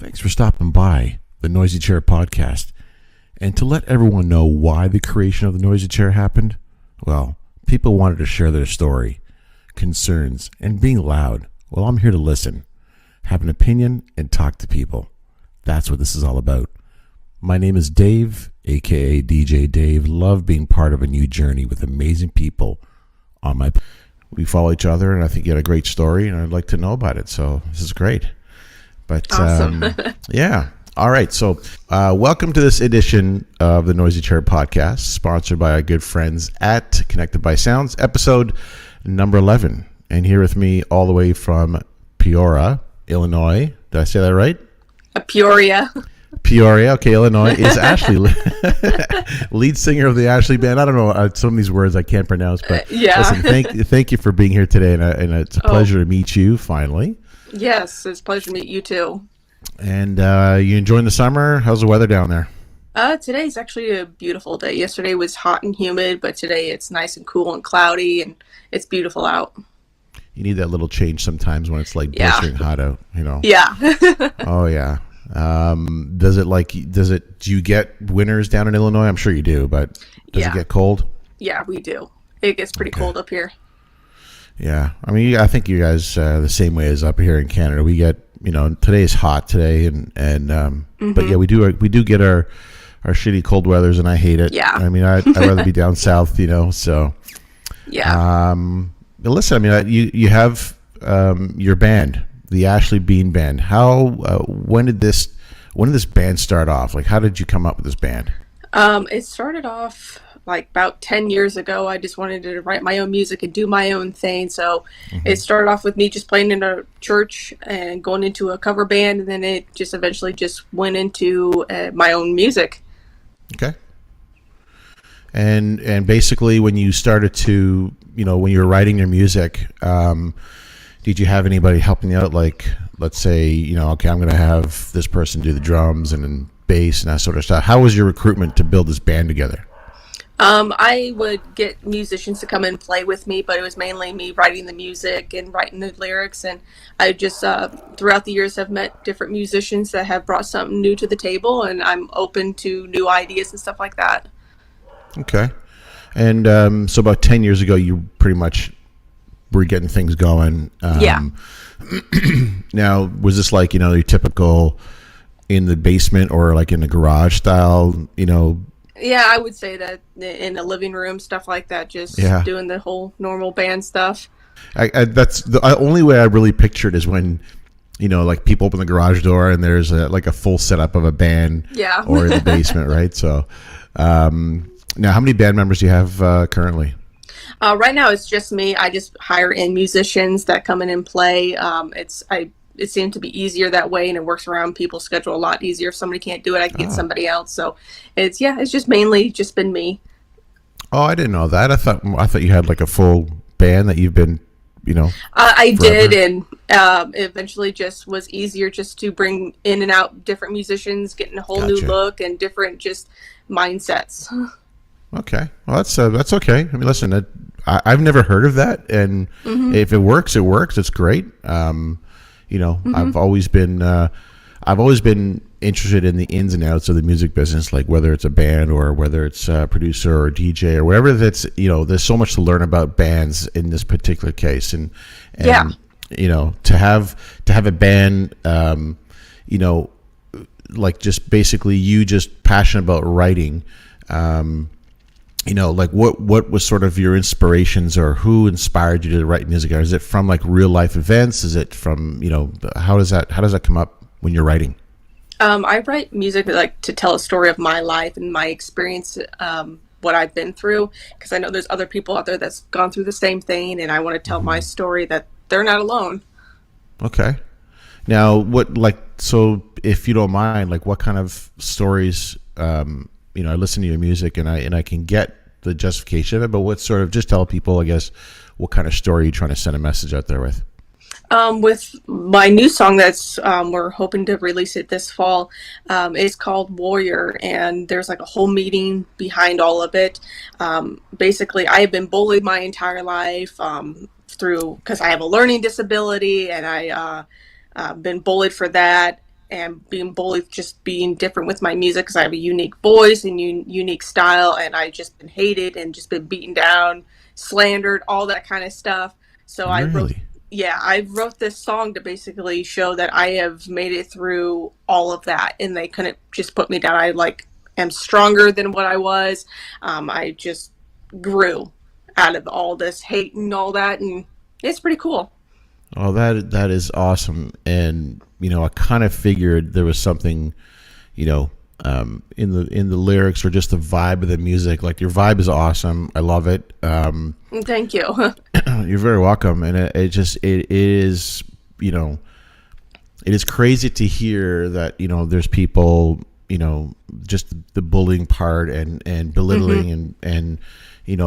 Thanks for stopping by the Noisy Chair podcast. And to let everyone know why the creation of the Noisy Chair happened, well, people wanted to share their story, concerns, and being loud. Well, I'm here to listen, have an opinion, and talk to people. That's what this is all about. My name is Dave, aka DJ Dave. Love being part of a new journey with amazing people on my... We follow each other, and I think you had a great story, and I'd like to know about it. So this is great. But awesome. Yeah. All right. So welcome to this edition of the Noisy Chair podcast, sponsored by our good friends at Connected by Sounds, episode number 11. And here with me all the way from Peoria, Illinois. Did I say that right? Peoria. Peoria, okay, Illinois, is Ashley, lead singer of the Ashley Band. I don't know, some of these words I can't pronounce, but yeah. Listen, thank you for being here today, and it's a pleasure to meet you finally. Yes, it's a pleasure to meet you too. And you enjoying the summer? How's the weather down there? Today's actually a beautiful day. Yesterday was hot and humid, but today it's nice and cool and cloudy, and it's beautiful out. You need that little change sometimes when it's like blistering hot out, you know? Yeah. Oh, yeah. Do you get winters down in Illinois? I'm sure you do, but does it get cold? Yeah, we do. It gets pretty cold up here. Yeah. I mean, I think you guys the same way as up here in Canada. We get, today is hot today, but yeah, we do get our shitty cold weathers, and I hate it. Yeah. I mean, I'd rather be down south, so. Yeah. But listen, I mean, you have your band, the Ashley Bean Band. When did this band start off? Like, how did you come up with this band? It started off like about 10 years ago. I just wanted to write my own music and do my own thing. So It started off with me just playing in a church and going into a cover band, and then it just eventually just went into my own music. Okay. And basically, when you started to, when you were writing your music, did you have anybody helping you out? Like, let's say, okay, I'm going to have this person do the drums and then bass and that sort of stuff. How was your recruitment to build this band together? I would get musicians to come and play with me, but it was mainly me writing the music and writing the lyrics. And I just, throughout the years, have met different musicians that have brought something new to the table, and I'm open to new ideas and stuff like that. Okay. And so about 10 years ago, you pretty much were getting things going. Yeah. Now, was this like, your typical in the basement or like in the garage style, Yeah, I would say that in the living room, stuff like that, just doing the whole normal band stuff. That's the only way I really pictured is when, like people open the garage door and there's like a full setup of a band or in the basement, right? So now how many band members do you have currently? Right now it's just me. I just hire in musicians that come in and play. It seemed to be easier that way, and it works around people's schedule a lot easier. If somebody can't do it, I can get somebody else. So it's just mainly just been me. Oh, I didn't know that. I thought you had like a full band that you've been, I forever. did, and it eventually just was easier just to bring in and out different musicians, getting a whole new look and different just mindsets. Okay. Well, that's okay. I mean, listen, I've never heard of that, and if it works, it works. It's great. I've always been interested in the ins and outs of the music business, like whether it's a band or whether it's a producer or a DJ or whatever. That's there's so much to learn about bands in this particular case, and to have a band, like just basically you just passionate about writing. Like what was sort of your inspirations, or who inspired you to write music? Or is it from like real life events? Is it from, how does that come up when you're writing? I write music like to tell a story of my life and my experience, what I've been through, because I know there's other people out there that's gone through the same thing, and I want to tell my story that they're not alone. Okay. Now, so if you don't mind, like what kind of stories, I listen to your music and I can get the justification of it, but what sort of, just tell people, I guess, what kind of story you're trying to send a message out there with? With my new song that's, we're hoping to release it this fall, it's called Warrior, and there's like a whole meaning behind all of it. Basically, I have been bullied my entire life, because I have a learning disability, and I been bullied for that. and being bullied, just being different with my music because I have a unique voice and unique style, and I just been hated and just been beaten down, slandered, all that kind of stuff. So Really? I wrote this song to basically show that I have made it through all of that, and they couldn't just put me down. I like am stronger than what I was. I just grew out of all this hate and all that, and it's pretty cool. Oh, that is awesome. And I kind of figured there was something, in the lyrics or just the vibe of the music. Like, your vibe is awesome. I love it. Thank you. You're very welcome. And it is, it is crazy to hear that there's people, just the bullying part and belittling and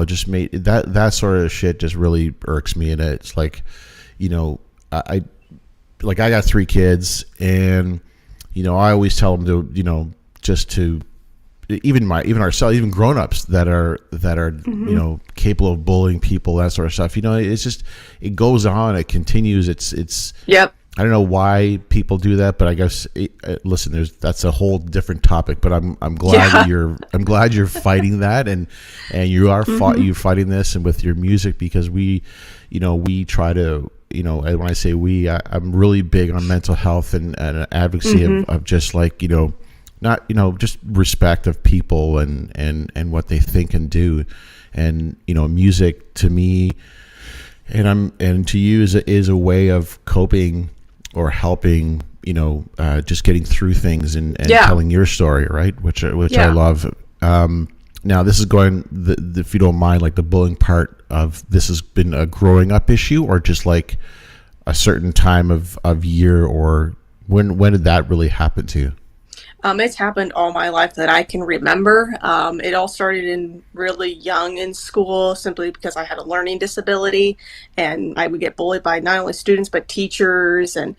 just made that sort of shit just really irks me. And it's like, I got 3 kids, and I always tell them to just to even ourselves, even grown-ups that are capable of bullying people, that sort of stuff. It's just, it goes on, it continues. It's Yep. I don't know why people do that, but I guess listen, that's a whole different topic. But I'm glad that you're fighting that, and you are you're fighting this, and with your music, because we try to, and when I say we, I'm really big on mental health and advocacy of just like not just respect of people and what they think and do, and music to me and to you is a way of coping or helping, just getting through things and telling your story, right? Which I love. Now this is going, if you don't mind, like the bullying part of this has been a growing up issue, or just like a certain time of year, or when did that really happen to you? It's happened all my life that I can remember. It all started in really young in school, simply because I had a learning disability, and I would get bullied by not only students but teachers. And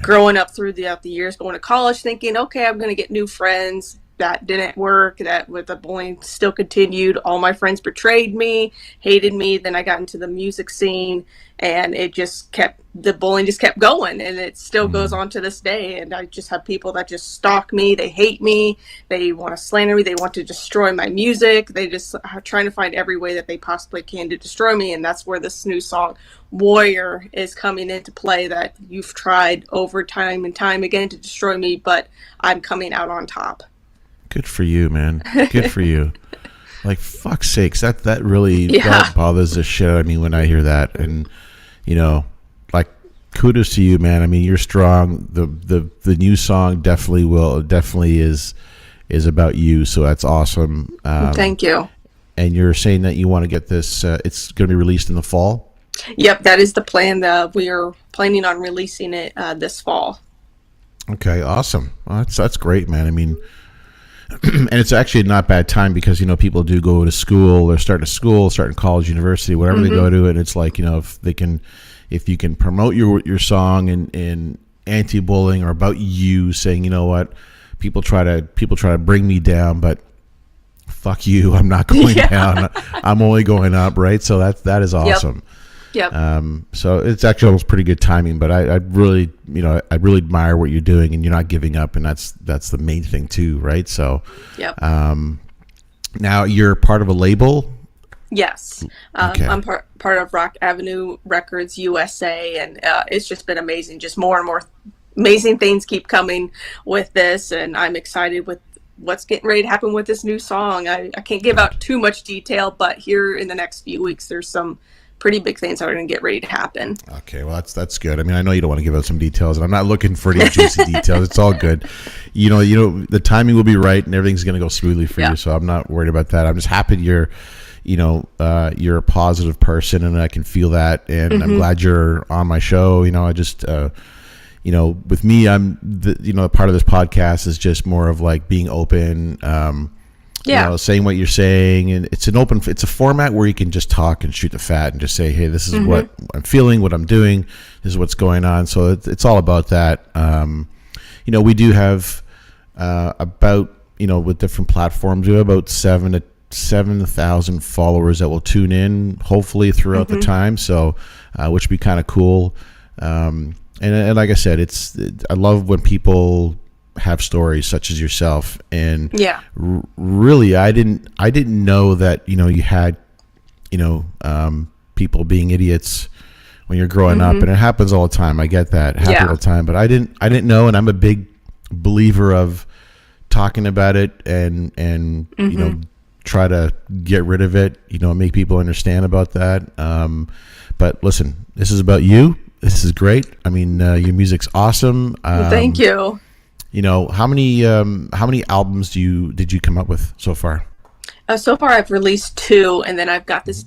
growing up throughout the years, going to college, thinking, okay, I'm going to get new friends. That didn't work. That with the bullying still continued. All my friends betrayed me, hated me. Then I got into the music scene, and the bullying just kept going, and it still goes on to this day. And I just have people that just stalk me. They hate me. They want to slander me. They want to destroy my music. They just are trying to find every way that they possibly can to destroy me. And that's where this new song, Warrior, is coming into play, that you've tried over time and time again to destroy me, but I'm coming out on top. Good for you, man. Good for you. Like, fuck's sakes, that really that bothers the shit out of me when I hear that. And like, kudos to you, man. I mean, you're strong. The new song definitely is about you, so that's awesome. Thank you. And you're saying that you want to get this, it's going to be released in the fall? Yep, that is the plan. We are planning on releasing it this fall. Okay, awesome. Well, that's great, man. I mean, and it's actually not bad time, because people do go to school, or starting college, university, whatever they go to, and it's like, if you can promote your song and anti-bullying, or about you, saying, what, people try to bring me down, but fuck you, I'm not going down, I'm only going up, right? So that is awesome. Yep. So it's actually almost pretty good timing, but I really admire what you're doing, and you're not giving up, and that's the main thing too, right? So, yep. Now you're part of a label. Yes. Okay. I'm part of Rock Avenue Records USA, and it's just been amazing. Just more and more amazing things keep coming with this, and I'm excited with what's getting ready to happen with this new song. I can't give out too much detail, but here in the next few weeks, there's some pretty big things that are going to get ready to happen. Okay, well, that's good. I mean, I know you don't want to give out some details, and I'm not looking for any juicy details. It's all good. The timing will be right, and everything's going to go smoothly for you. So I'm not worried about that. I'm just happy you're a positive person, and I can feel that. And I'm glad you're on my show. I just, with me, I'm part of this podcast is just more of like being open. Saying what you're saying, and it's a format where you can just talk and shoot the fat and just say, hey, this is what I'm feeling, what I'm doing, this is what's going on. So it's all about that. We do have about, with different platforms, we have about 7,000 followers that will tune in, hopefully throughout the time. So, which would be kind of cool. and like I said, I love when people have stories such as yourself, and Yeah. really, I didn't know that you had people being idiots when you're growing up, and it happens all the time. I get that, it happens all the time, but I didn't know, and I'm a big believer of talking about it and try to get rid of it, make people understand about that. But listen, this is about you. This is great. I mean, your music's awesome. Thank you. How many albums did you come up with so far? So far, I've released 2, and then I've got this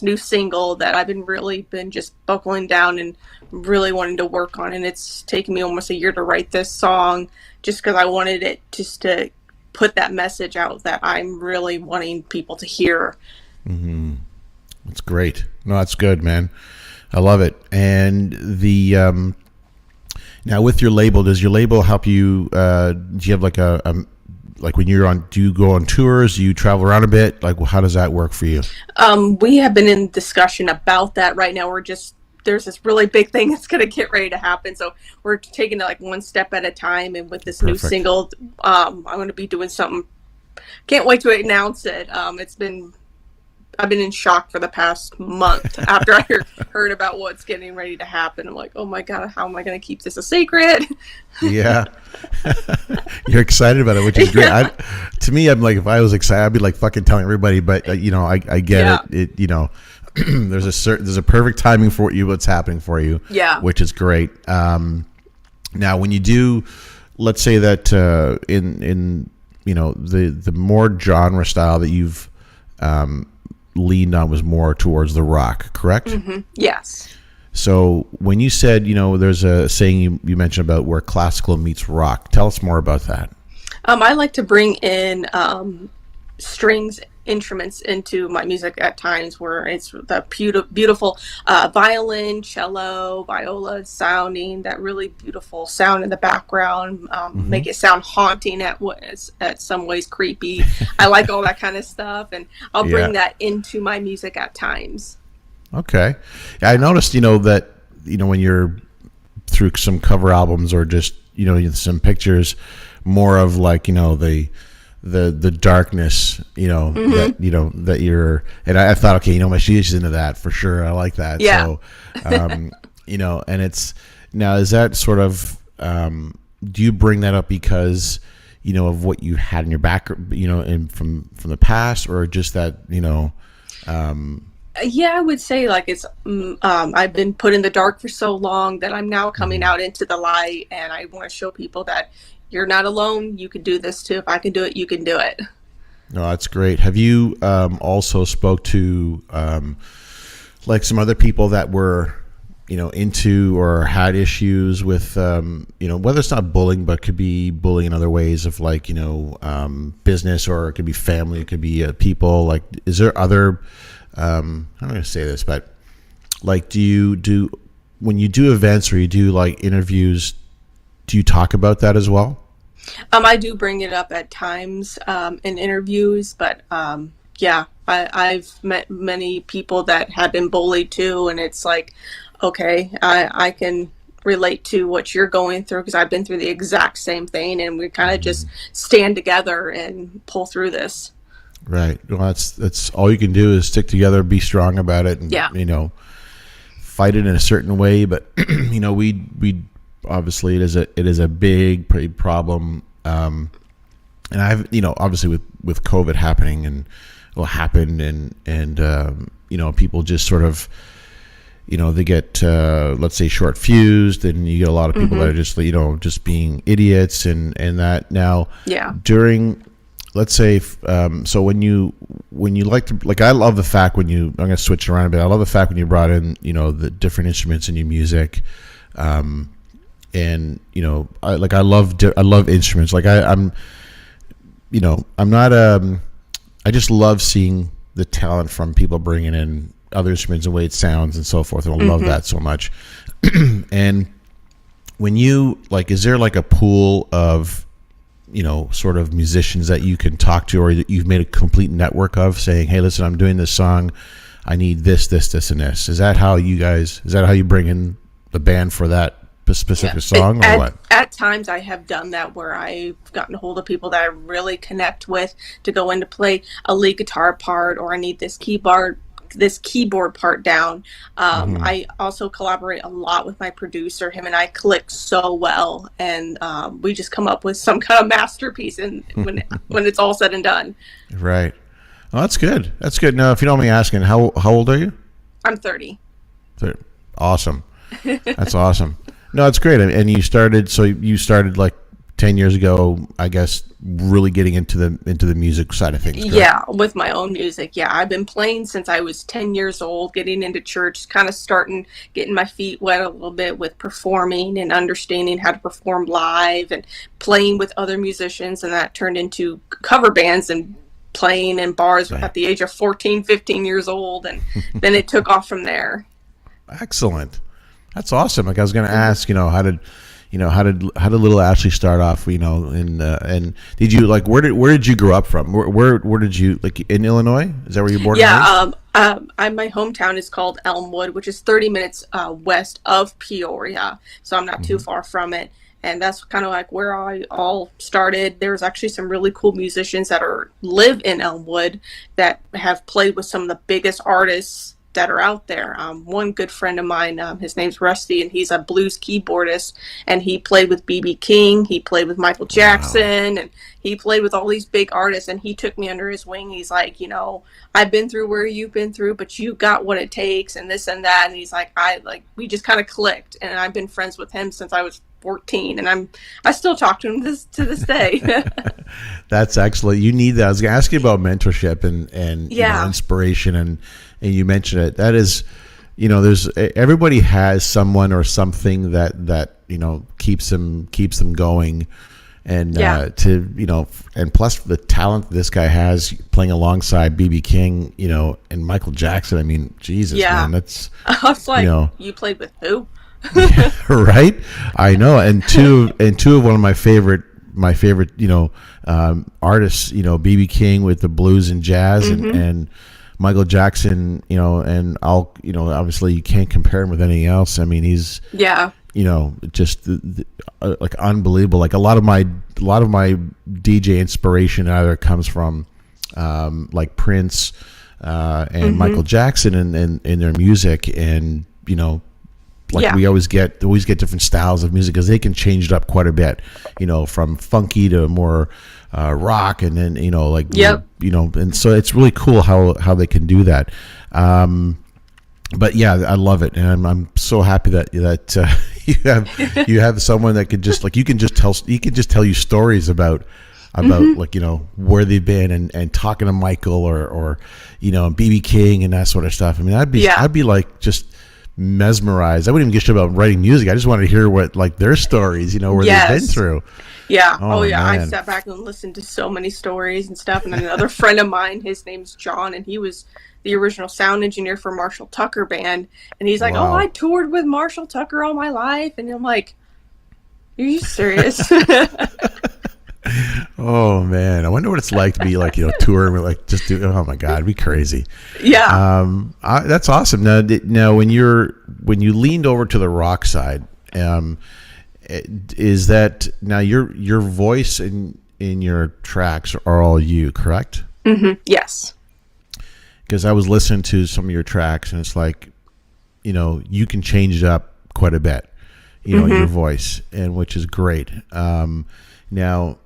new single that I've been just buckling down and really wanting to work on. And it's taken me almost a year to write this song, just because I wanted it just to put that message out that I'm really wanting people to hear. Mm-hmm. That's great. No, that's good, man. I love it. And the now with your label, does your label help you? Do you have like like when you're on, do you go on tours? Do you travel around a bit? Like, how does that work for you? We have been in discussion about that right now. There's this really big thing that's going to get ready to happen. So we're taking it like one step at a time. And with this new single, I'm going to be doing something. Can't wait to announce it. I've been in shock for the past month after I heard about what's getting ready to happen. I'm like, oh my God, how am I going to keep this a secret? Yeah. You're excited about it, which is great. Yeah. To me, I'm like, if I was excited, I'd be like fucking telling everybody, but I get it. There's a perfect timing for what's happening for you. Yeah. Which is great. Now when you do, let's say that, in the more genre style that you've, leaned on was more towards the rock, correct? Mm-hmm. Yes. So when you said, there's a saying you mentioned about where classical meets rock. Tell us more about that. I like to bring in strings instruments into my music at times, where it's the beautiful violin, cello, viola sounding, that really beautiful sound in the background, make it sound haunting at some ways creepy. I like all that kind of stuff, and I'll bring that into my music at times. Okay. I noticed, that, when you're through some cover albums or just, some pictures, more of like, the darkness, that you're, and I thought, okay, she's into that for sure. I like that. Yeah. So, and it's now, is that sort of, do you bring that up because, of what you had in your back, and from the past, or just that, yeah, I would say like it's, I've been put in the dark for so long that I'm now coming out into the light, and I want to show people that you're not alone. You can do this too. If I can do it, you can do it. No, that's great. Have you also spoke to like some other people that were, into or had issues with, whether it's not bullying, but could be bullying in other ways of like, business, or it could be family, it could be people. Like, is there other, I'm not going to say this, but like, when you do events or you do like interviews, do you talk about that as well? I do bring it up at times in interviews, but I've met many people that have been bullied too, and it's like, okay, I can relate to what you're going through, because I've been through the exact same thing, and we kind of just stand together and pull through this. Right. Well, that's all you can do is stick together, be strong about it, and fight it in a certain way. But we obviously it is a big problem, and I've obviously with COVID happening and what happened, and people just sort of they get let's say short fused, and you get a lot of people that are just just being idiots and that. Now during, let's say, so when you like I love the fact when I'm going to switch around a bit. I love the fact when you brought in the different instruments in your music. And I love instruments. Like I'm not I just love seeing the talent from people bringing in other instruments and the way it sounds and so forth. And I love that so much. And when you is there like a pool of sort of musicians that you can talk to, or that you've made a complete network of, saying, hey, listen, I'm doing this song, I need this, and this? Is that how you bring in the band for that specific song or what? At times I have done that where I've gotten a hold of people that I really connect with to go in to play a lead guitar part, or I need this keyboard part down. I also collaborate a lot with my producer. Him and I click so well, and we just come up with some kind of masterpiece and when it's all said and done. Right. Oh, that's good. That's good. Now, if you don't mind me asking, how old are you? I'm 30. Awesome. That's awesome. No, it's great. And you started like 10 years ago, I guess, really getting into the music side of things. Correct? Yeah, with my own music. Yeah, I've been playing since I was 10 years old, getting into church, kind of getting my feet wet a little bit with performing and understanding how to perform live and playing with other musicians. And that turned into cover bands and playing in bars at the age of 14, 15 years old. And then it took off from there. Excellent. That's awesome. Like I was going to ask, how did little Ashley start off? And did you where did you grow up from? Where did you in Illinois? Is that where you were born? Yeah. My hometown is called Elmwood, which is 30 minutes west of Peoria, so I'm not too far from it. And that's kind of like where I all started. There's actually some really cool musicians that live in Elmwood that have played with some of the biggest artists that are out there. One good friend of mine, his name's Rusty, and he's a blues keyboardist, and he played with B.B. King, he played with Michael Jackson, and he played with all these big artists, and he took me under his wing. He's like, I've been through where you've been through, but you got what it takes, and this and that. And he's like, we just kind of clicked, and I've been friends with him since I was 14, and I still talk to him to this day. That's excellent. You need that. I was going to ask you about mentorship and inspiration, and you mentioned it. That is, there's everybody has someone or something that keeps them going, and and plus the talent this guy has playing alongside B.B. King, and Michael Jackson. I mean, Jesus, man, that's. I was like, you played with who? Right, I know, and two of one of my favorite artists, B.B. King with the blues and jazz, and Michael Jackson, and obviously you can't compare him with anything else. I mean, he's just like unbelievable. Like a lot of my DJ inspiration either comes from like Prince and Michael Jackson and their music, and we always get different styles of music because they can change it up quite a bit, from funky to more rock, and then and so it's really cool how they can do that. But yeah, I love it, and I'm so happy that you have someone that could just you can just tell you stories about where they've been and talking to Michael or B.B. King and that sort of stuff. I mean, I'd be like just mesmerized. I wouldn't even give a shit about writing music. I just wanted to hear what their stories, where they've been through. Yeah. Oh yeah. Man. I sat back and listened to so many stories and stuff. And then another friend of mine, his name's John, and he was the original sound engineer for Marshall Tucker Band. And he's like, "Oh, I toured with Marshall Tucker all my life." And I'm like, "Are you serious?" Oh man, I wonder what it's like to be touring with just do. Oh my God, it'd be crazy. Yeah. That's awesome. Now when you leaned over to the rock side, is that now your voice in your tracks are all you, correct? Yes. Because I was listening to some of your tracks, and it's like, you can change it up quite a bit, your voice, and which is great. Now,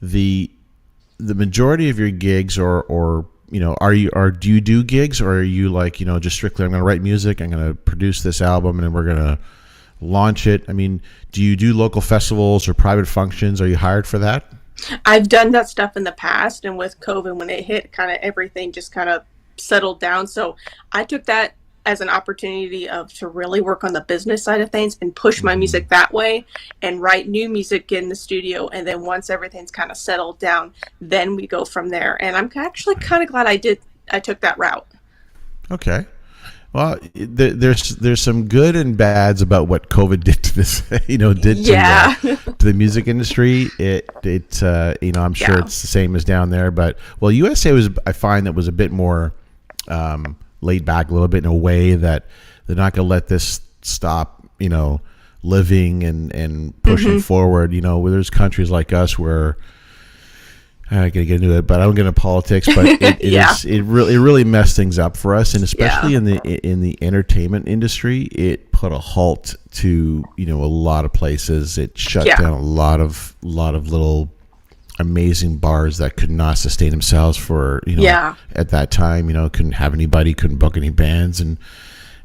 the majority of your gigs, or do you do gigs, or are you just strictly, I'm going to write music, I'm going to produce this album, and then we're going to launch it? I mean, do you do local festivals or private functions? Are you hired for that? I've done that stuff in the past, and with COVID, when it hit, kind of everything just kind of settled down. So I took that as an opportunity to really work on the business side of things and push my music that way and write new music in the studio. And then once everything's kind of settled down, then we go from there. And I'm actually kind of glad I took that route. Okay. Well, there's some good and bads about what COVID did to this, to the music industry. I'm sure it's the same as down there, but USA I find that was a bit more laid back a little bit in a way that they're not going to let this stop, living and pushing forward. You know, where there's countries like us where I gotta get into it, but I don't get into politics. But it really messed things up for us, and especially in the entertainment industry, it put a halt to, you know, a lot of places. It shut down a lot of little amazing bars that could not sustain themselves for, you know, at that time, you know, couldn't have anybody, couldn't book any bands, and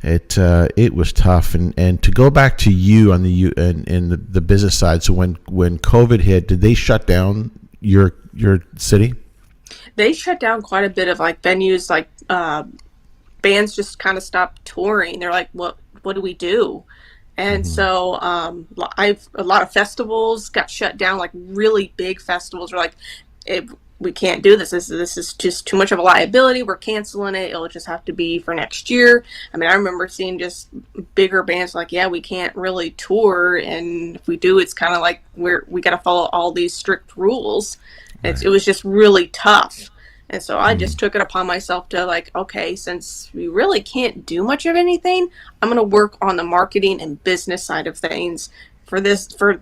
it was tough. And to go back to you on the business side, so when COVID hit, did they shut down your city? They shut down quite a bit of like venues, like bands just kind of stopped touring. They're like, what do we do? And so a lot of festivals got shut down, like really big festivals were like, we can't do this. This is just too much of a liability. We're canceling it. It'll just have to be for next year. I mean, I remember seeing just bigger bands like, we can't really tour. And if we do, it's kind of like we got to follow all these strict rules. Right. It was just really tough. And so I just took it upon myself to like, okay, since we really can't do much of anything, I'm going to work on the marketing and business side of things for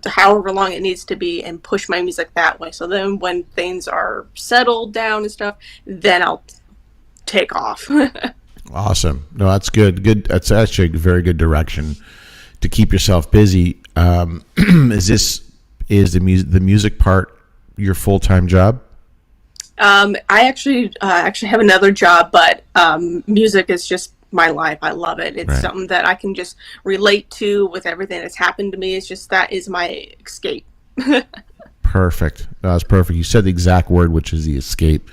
however long it needs to be, and push my music that way. So then when things are settled down and stuff, then I'll take off. Awesome. No, that's good. That's actually a very good direction to keep yourself busy. Is the music part your full-time job? I actually have another job, but music is just my life. I love it. It's something that I can just relate to with everything that's happened to me. It's just, that is my escape. Perfect. That's perfect. You said the exact word, which is the escape.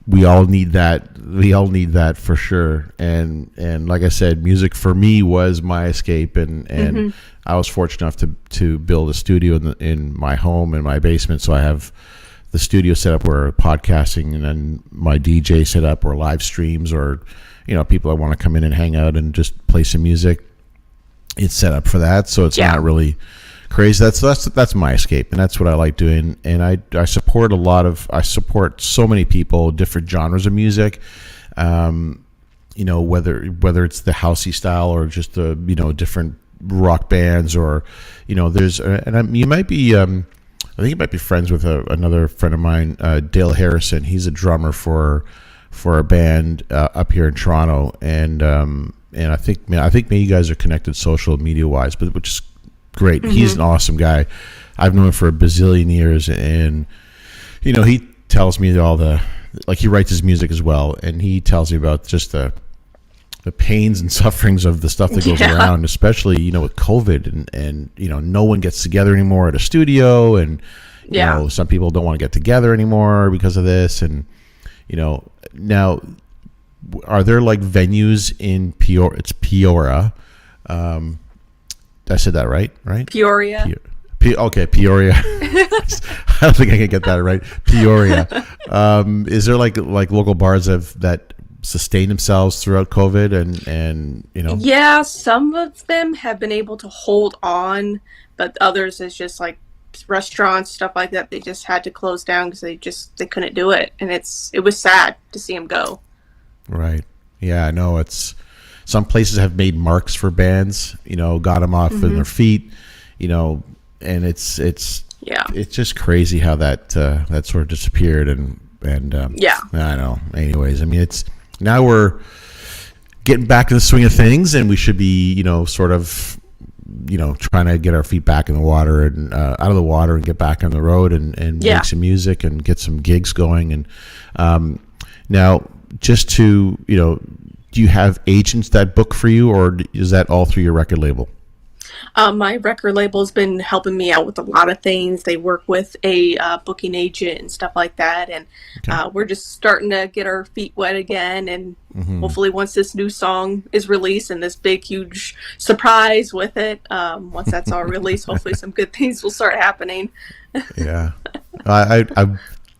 We all need that. We all need that for sure. And like I said, music for me was my escape. And I was fortunate enough to build a studio in my home, in my basement. So I have the studio set up where podcasting, and then my DJ set up, or live streams, or, you know, people that want to come in and hang out and just play some music. It's set up for that. So it's not really crazy. That's my escape, and that's what I like doing. And I support so many people, different genres of music. You know, whether it's the housey style or just the, you know, different rock bands, or, you know, there's you might be I think you might be friends with another friend of mine, Dale Harrison. He's a drummer for a band up here in Toronto, and I think maybe you guys are connected social media wise, but which is great. He's an awesome guy. I've known him for a bazillion years, and, you know, he tells me he writes his music as well, and he tells me about just the pains and sufferings of the stuff that goes around, especially, you know, with COVID, and you know, no one gets together anymore at a studio, and you know, some people don't want to get together anymore because of this. And, you know, now, are there like venues in Peoria? It's Peoria. I said that right? Peoria. Okay, Peoria. I don't think I can get that right. Peoria. Is there like local bars that sustain themselves throughout COVID, and you know? Yeah, some of them have been able to hold on, but others is just like restaurants, stuff like that. They just had to close down because they couldn't do it, and it was sad to see them go. Right. Yeah, I know. It's, some places have made marks for bands, you know, got them off of their feet, you know, and it's just crazy how that sort of disappeared, and I know. Anyways, I mean, it's, now we're getting back to the swing of things, and we should be, you know, sort of, you know, trying to get our feet back in the water, and out of the water, and get back on the road, and make some music and get some gigs going. And now, just to, you know, do you have agents that book for you, or is that all through your record label? My record label's been helping me out with a lot of things. They work with a booking agent and stuff like that, and we're just starting to get our feet wet again, and hopefully once this new song is released, and this big huge surprise with it, once that's all released, hopefully some good things will start happening. Yeah.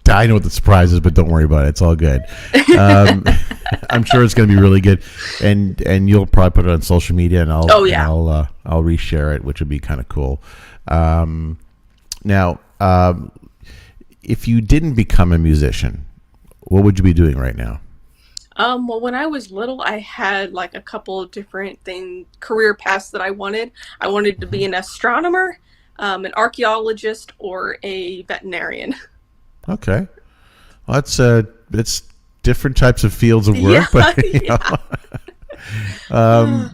I know what the surprise is, but don't worry about it. It's all good. I'm sure it's going to be really good, and you'll probably put it on social media, and I'll reshare it, which would be kind of cool. Now, if you didn't become a musician, what would you be doing right now? Well, when I was little, I had like a couple of different career paths that I wanted. I wanted to be Hmm. an astronomer, an archaeologist, or a veterinarian. Okay. Well, it's different types of fields of Yeah, work, but yeah.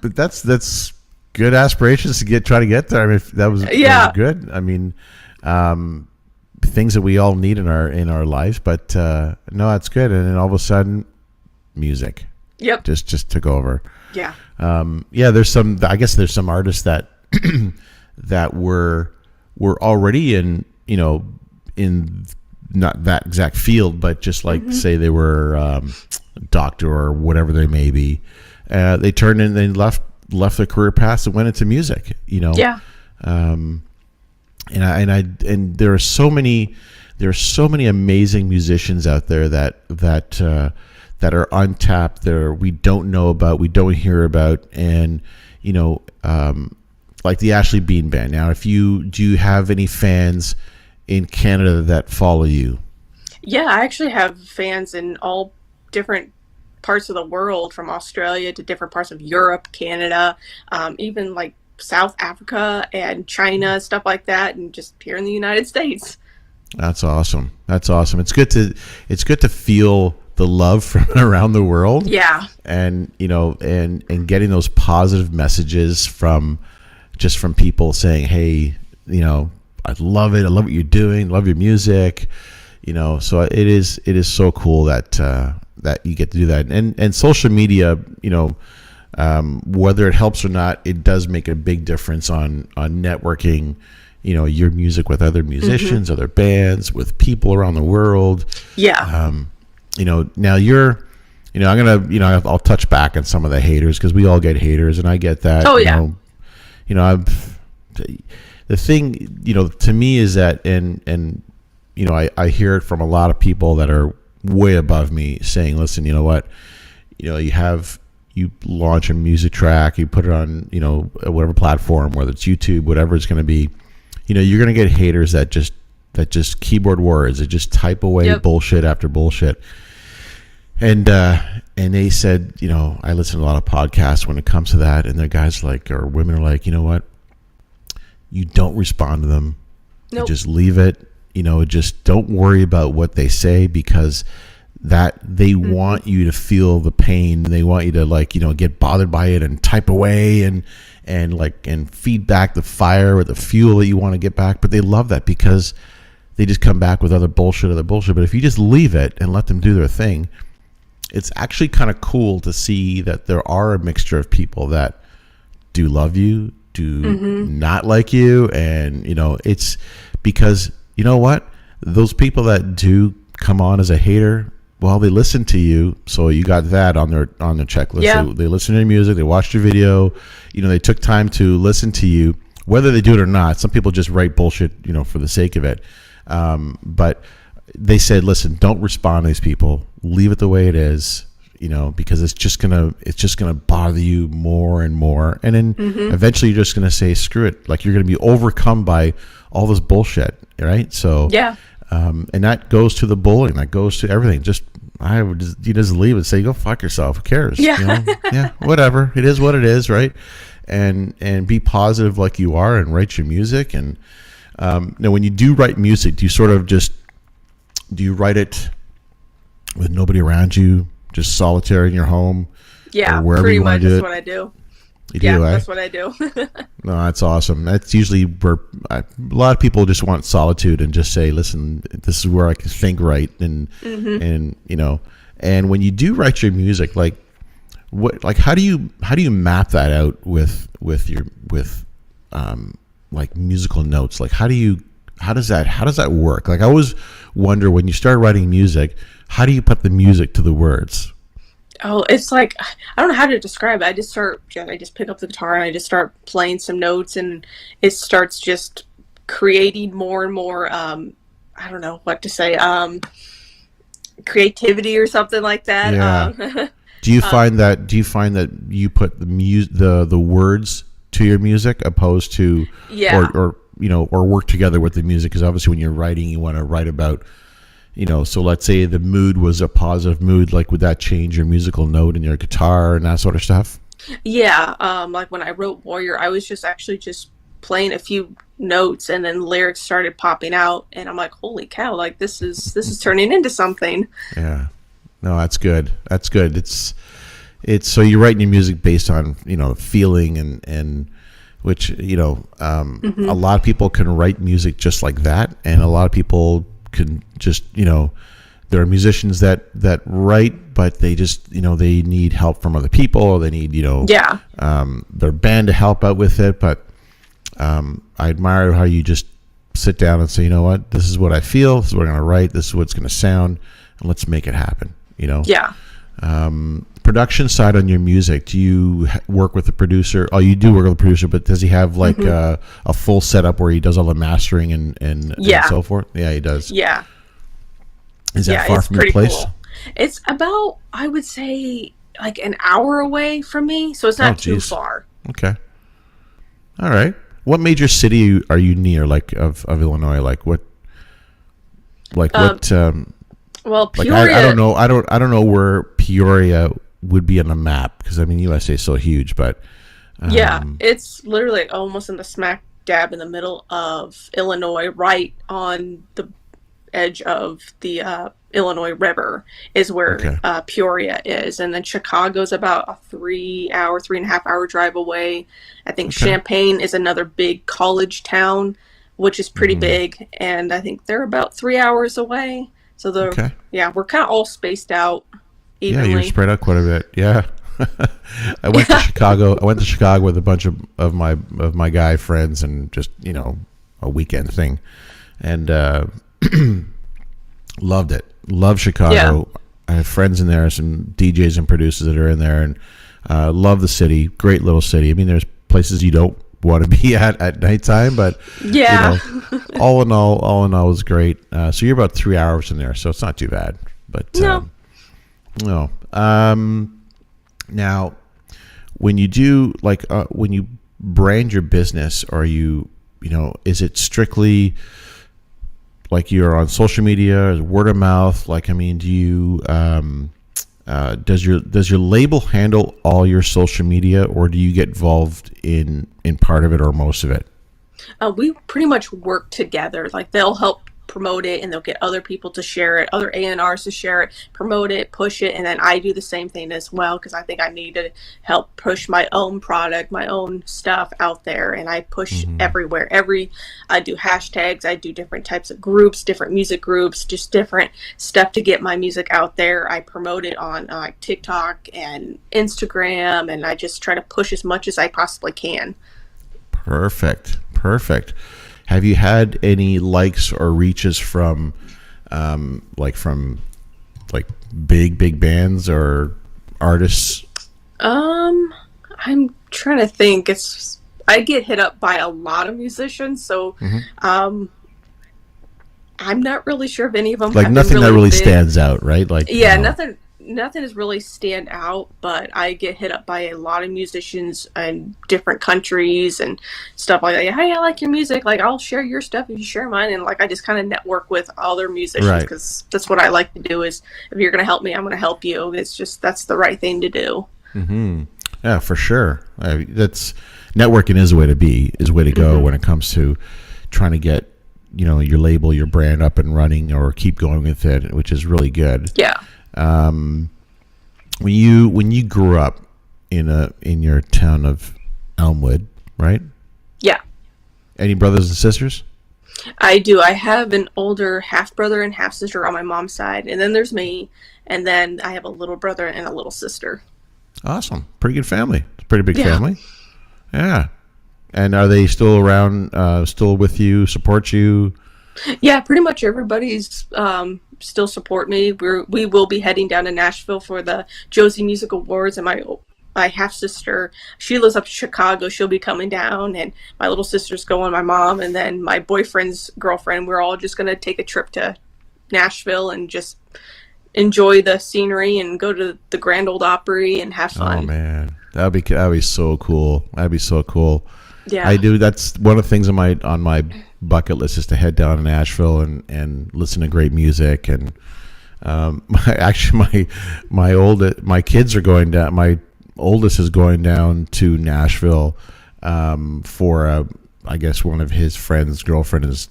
but that's good aspirations to try to get there. I mean, that was Yeah. good. I mean, um, things that we all need in our lives, but no, that's good. And then all of a sudden, music Yep. just took over. Yeah. Yeah, I guess there's some artists that that were already in not that exact field, but just like Hmm. say they were a doctor or whatever they may be. They turned in, they left their career paths and went into music. Yeah. Um, and there are so many amazing musicians out there that are untapped, there we don't know about, we don't hear about, and like the Ashley Bean Band. Now, if you do you have any fans in Canada that follow you? Yeah. I actually have fans in all different parts of the world, from Australia to different parts of Europe, Canada, even like South Africa and China, stuff like that, and just here in the United States. That's awesome. That's awesome. It's good to feel the love from around the world, Yeah. and and getting those positive messages from people saying, hey, I love it, I love what you're doing, love your music. So it is so cool that you get to do that. And social media, whether it helps or not, it does make a big difference on networking, your music with other Hmm. musicians, other bands, with people around the world. Yeah. Now I'm gonna, I'll touch back on some of the haters, because we all get haters, and I get that. Oh, yeah. I've the thing, to me is that, and I hear it from a lot of people that are way above me, saying, listen, you know what, you launch a music track, you put it on, whatever platform, whether it's YouTube, whatever it's going to be, you're going to get haters that just keyboard words, that just type away Yep. bullshit after bullshit. And they said, I listen to a lot of podcasts when it comes to that, and the guys or women are like, you know what, you don't respond to them, you Nope. just leave it, just don't worry about what they say, because that they Hmm. want you to feel the pain, they want you to get bothered by it and type away and feed back the fire or the fuel that you want to get back. But they love that, because they just come back with other bullshit. But if you just leave it and let them do their thing, it's actually kind of cool to see that there are a mixture of people that do love you, do Hmm. not like you. And it's because, you know what, those people that do come on as a hater, well, they listen to you, so you got that on their checklist. Yeah. They listen to your music, they watched your video, they took time to listen to you, whether they do it or not. Some people just write bullshit, for the sake of it. But they said, listen, don't respond to these people, leave it the way it is, because it's just gonna bother you more and more, and then Hmm. eventually you're just gonna say screw it, like you're gonna be overcome by all this bullshit, right? So Yeah. and that goes to the bullying, that goes to everything. You just leave it, say, go fuck yourself, who cares? Yeah. Yeah, whatever, it is what it is, right? And be positive like you are, and write your music. And now, when you do write music, do you write it with nobody around you, just solitary in your home, or Yeah. wherever Pretty you want much to do that's it? what I do. You Yeah, do, eh? that's what I do. No, that's awesome. That's usually where a lot of people just want solitude and just say, "Listen, this is where I can think right." And Hmm. and and when you do write your music, how do you map that out with like musical notes? Like, how does that work? Like, I always wonder, when you start writing music, how do you put the music to the words? Oh, it's like I don't know how to describe it. I just pick up the guitar and I just start playing some notes, and it starts just creating more and more. I don't know what to say. Creativity or something like that. Yeah. Do you Um, find that you put the words to your music, opposed to, yeah. or work together with the music? Because obviously, when you're writing, you want to write about, so let's say the mood was a positive mood, like would that change your musical note in your guitar and that sort of stuff? Yeah, like when I wrote Warrior, I was just playing a few notes, and then lyrics started popping out, and I'm like, holy cow, like this is turning into something. Yeah. No, that's good. That's good. It's so you're writing your music based on, feeling and which, a lot of people can write music just like that. And a lot of people can just, there are musicians that write, but they just, they need help from other people, or they need, Yeah. their band to help out with it. But I admire how you just sit down and say, you know what, this is what I feel. This is what I'm going to write. This is what it's going to sound. And let's make it happen, Yeah. Production side on your music, do you work with a producer? Oh, you do work with a producer, but does he have like a full setup where he does all the mastering and so forth? Yeah, he does. Yeah. Is that far from your place? Cool. It's about, I would say, like an hour away from me, so it's not too far. Okay. All right. What major city are you near, like of Illinois? Like what? Well, Peoria. Like I don't know. I don't know where Peoria would be on the map, because I mean USA is so huge, but yeah, it's literally almost in the smack dab in the middle of Illinois, right on the edge of the Illinois River is where Peoria is, and then Chicago's about a 3.5 hour drive away. I think Champaign is another big college town, which is pretty big, and I think they're about 3 hours away. So we're kind of all spaced out evenly. Yeah, you're spread out quite a bit. Yeah. I went to Chicago. I went to Chicago with a bunch of my guy friends, and just a weekend thing, and loved it. Love Chicago. Yeah. I have friends in there, some DJs and producers that are in there, and love the city. Great little city. I mean, there's places you don't want to be at nighttime, but all in all it was great. So you're about 3 hours in there, so it's not too bad. But no. Now, when you do when you brand your business, are you is it strictly like you're on social media, is word of mouth? Like, I mean, do you does your label handle all your social media, or do you get involved in part of it or most of it? We pretty much work together. Like, they'll help promote it, and they'll get other people to share it, other A&Rs to share it, promote it, push it, and then I do the same thing as well, because I think I need to help push my own product, my own stuff out there, and I push everywhere. I do hashtags, I do different types of groups, different music groups, just different stuff to get my music out there. I promote it on TikTok and Instagram, and I just try to push as much as I possibly can. Perfect. Have you had any likes or reaches from big bands or artists? I'm trying to think. I get hit up by a lot of musicians, so I'm not really sure if any of them have nothing been really that really big. Stands out, right? Nothing has really stand out, but I get hit up by a lot of musicians in different countries and stuff like that. Hey, I like your music. Like, I'll share your stuff if you share mine. And I just kind of network with other musicians, because that's what I like to do. Is if you're going to help me, I'm going to help you. It's just, that's the right thing to do. Mm-hmm. Yeah, for sure. That's networking is the way to go when it comes to trying to get your label, your brand up and running, or keep going with it, which is really good. Yeah. When you grew up in your town of Elmwood, right? Yeah. Any brothers and sisters? I do. I have an older half brother and half sister on my mom's side, and then there's me, and then I have a little brother and a little sister. Awesome. Pretty good family. It's a pretty big family. Yeah. And are they still around, still with you, support you? Yeah, pretty much everybody's still support me. We will be heading down to Nashville for the Josie Music Awards, and my half sister, she lives up in Chicago. She'll be coming down, and my little sister's going, my mom, and then my boyfriend's girlfriend. We're all just going to take a trip to Nashville and just enjoy the scenery and go to the Grand Ole Opry and have fun. Oh man, that'd be so cool. That'd be so cool. Yeah, I do. That's one of the things on my bucket list is to head down to Nashville and listen to great music. And my kids are going down. My oldest is going down to Nashville for I guess one of his friends' girlfriend is,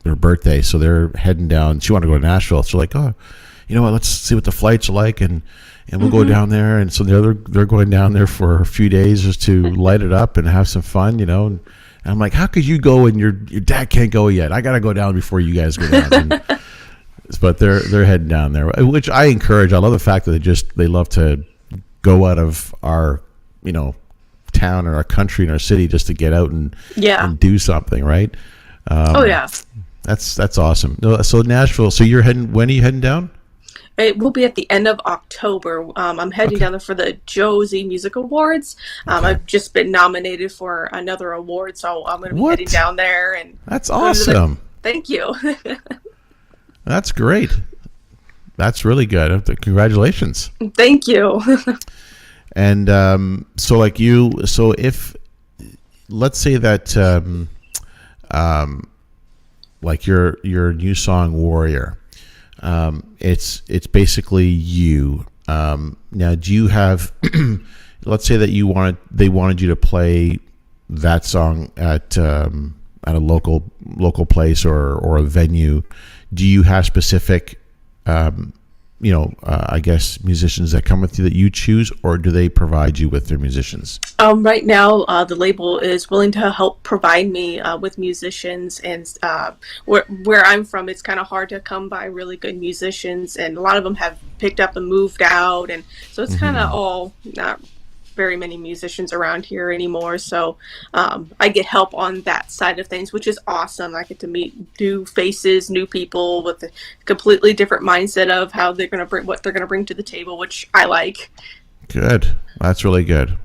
their birthday, so they're heading down. She wanted to go to Nashville, so like, oh, you know what? Let's see what the flights are like, and we'll go down there. And so they're going down there for a few days just to light it up and have some fun, And I'm like, how could you go and your dad can't go yet? I got to go down before you guys go down. But they're heading down there, which I encourage. I love the fact that they love to go out of our, town or our country and our city just to get out and do something, right? That's awesome. So Nashville. So when are you heading down? It will be at the end of October. I'm heading down there for the Josie Music Awards. I've just been nominated for another award, so I'm going to be heading down there. And that's awesome. Thank you. That's great. That's really good. Congratulations. Thank you. And so if let's say that like your new song Warrior, it's basically you. Now, do you have let's say that they wanted you to play that song at a local place or a venue? Do you have specific I guess musicians that come with you that you choose, or do they provide you with their musicians? Right now, the label is willing to help provide me with musicians, and where I'm from, it's kind of hard to come by really good musicians, and a lot of them have picked up and moved out, and so it's kind of all not very many musicians around here anymore. So I get help on that side of things, which is awesome. I get to meet new faces, new people with a completely different mindset of how they're going to bring what they're going to bring to the table, which I like. Good. That's really good.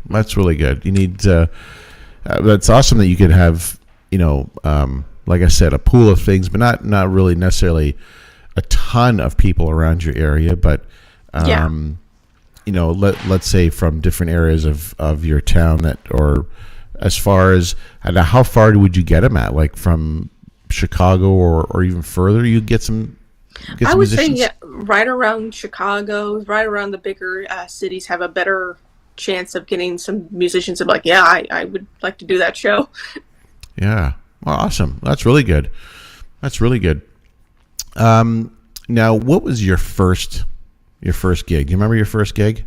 You need that's awesome that you can have, like I said, a pool of things, but not really necessarily a ton of people around your area, but let's say from different areas of your town or as far as, how far would you get them at? Like from Chicago or even further, you get some I would musicians? say right around Chicago, right around the bigger cities have a better chance of getting some musicians to be like, I would like to do that show. Yeah. Well, awesome. That's really good. Now, what was your first gig? You remember your first gig?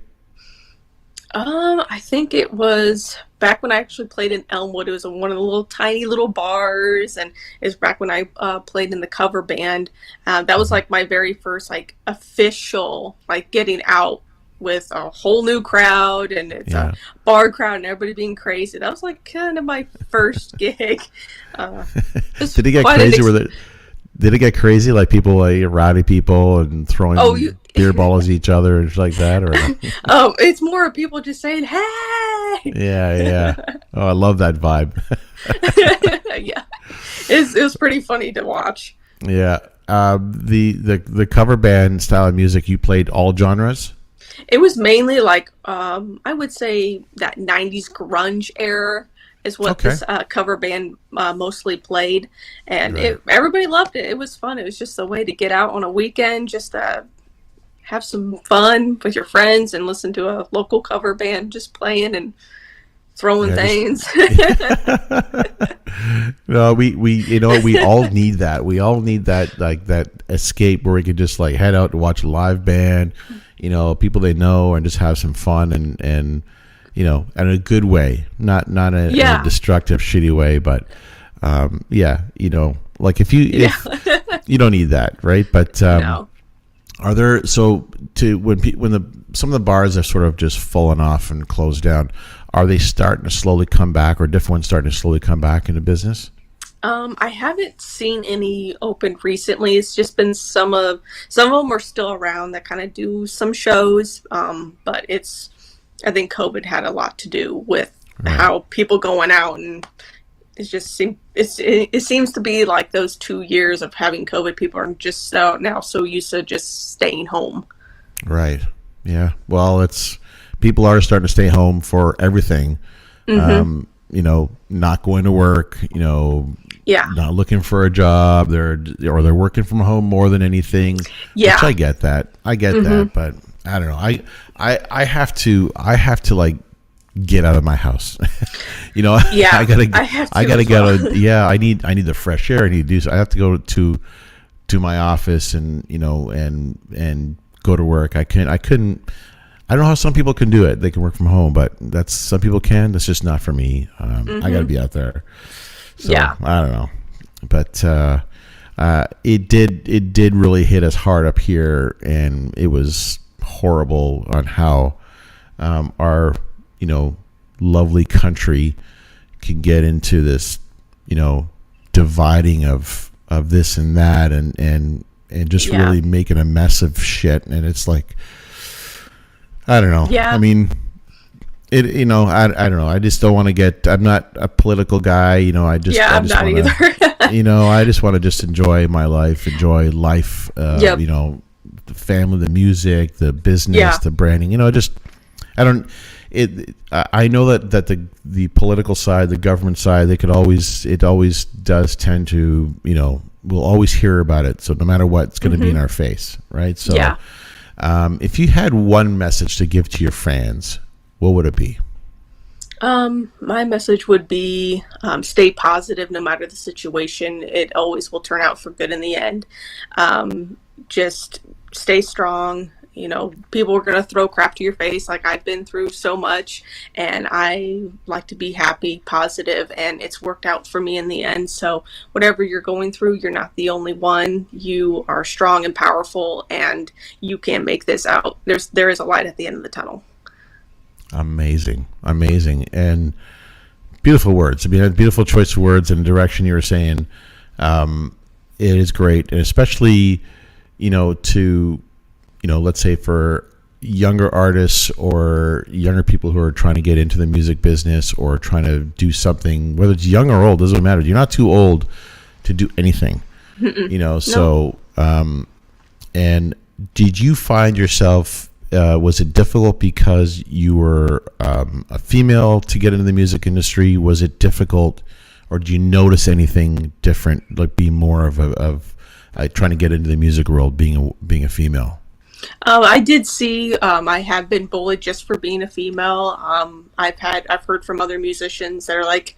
I think it was back when I actually played in Elmwood. It was one of the little tiny little bars, and it was back when I played in the cover band. That was like my very first official getting out with a whole new crowd, and it's a bar crowd and everybody being crazy. That was kind of my first gig. Did it get crazy? Did it get crazy? Like people, rowdy people and throwing beer balls at each other and like that, or? It's more people just saying, "Hey!" Yeah. Oh, I love that vibe. Yeah, it was pretty funny to watch. Yeah, the cover band style of music, you played all genres. It was mainly I would say that '90s grunge era is what this cover band mostly played, and everybody loved it. It was fun. It was just a way to get out on a weekend, just to have some fun with your friends and listen to a local cover band just playing and throwing things. No, we all need that. We all need that that escape where we can just head out and watch a live band, people they know, and just have some fun and in a good way, not in a destructive, shitty way, but if you don't need that, right? But no. Are there when some of the bars are sort of just fallen off and closed down, are they starting to slowly come back, or different ones starting to slowly come back into business? I haven't seen any open recently. It's just been some of them are still around that kind of do some shows, but I think COVID had a lot to do with how people going out, and it seems to be like those 2 years of having COVID, people are just now so used to just staying home. Right. Yeah. Well, people are starting to stay home for everything. Not going to work, Yeah. not looking for a job. They're working from home more than anything. Yeah. Which I get that. But I don't know. I have to like get out of my house. Yeah. I gotta get out. Yeah, I need the fresh air. I need to do so. I have to go to my office and and go to work. I couldn't. I don't know how some people can do it. They can work from home, but some people can. That's just not for me. I got to be out there. So, Yeah. I don't know, but it did really hit us hard up here, and it was horrible on how our lovely country can get into this dividing of this and that, and just really making a mess of shit. And it's like, I don't know. Yeah. I mean, I don't know. I just don't want to get. I'm not a political guy. I'm not either. I just want to just enjoy my life, Yep. The family, the music, the business, the branding. I don't. I know that the political side, the government side, it always does tend to, we'll always hear about it. So no matter what, it's going to be in our face, right? So, if you had one message to give to your fans, what would it be? My message would be, stay positive no matter the situation. It always will turn out for good in the end. Just stay strong. People are going to throw crap to your face. Like, I've been through so much, and I like to be happy, positive, and it's worked out for me in the end. So whatever you're going through, you're not the only one. You are strong and powerful, and you can make this out. There is a light at the end of the tunnel. Amazing. And beautiful words. I mean, a beautiful choice of words and the direction you were saying. It is great. And especially, to, let's say for younger artists or younger people who are trying to get into the music business or trying to do something, whether it's young or old, doesn't matter. You're not too old to do anything, No. So, and did you find yourself, was it difficult because you were a female to get into the music industry? Was it difficult, or do you notice anything different, like being more of trying to get into the music world, being a female? I did see, I have been bullied just for being a female. I've heard from other musicians that are like,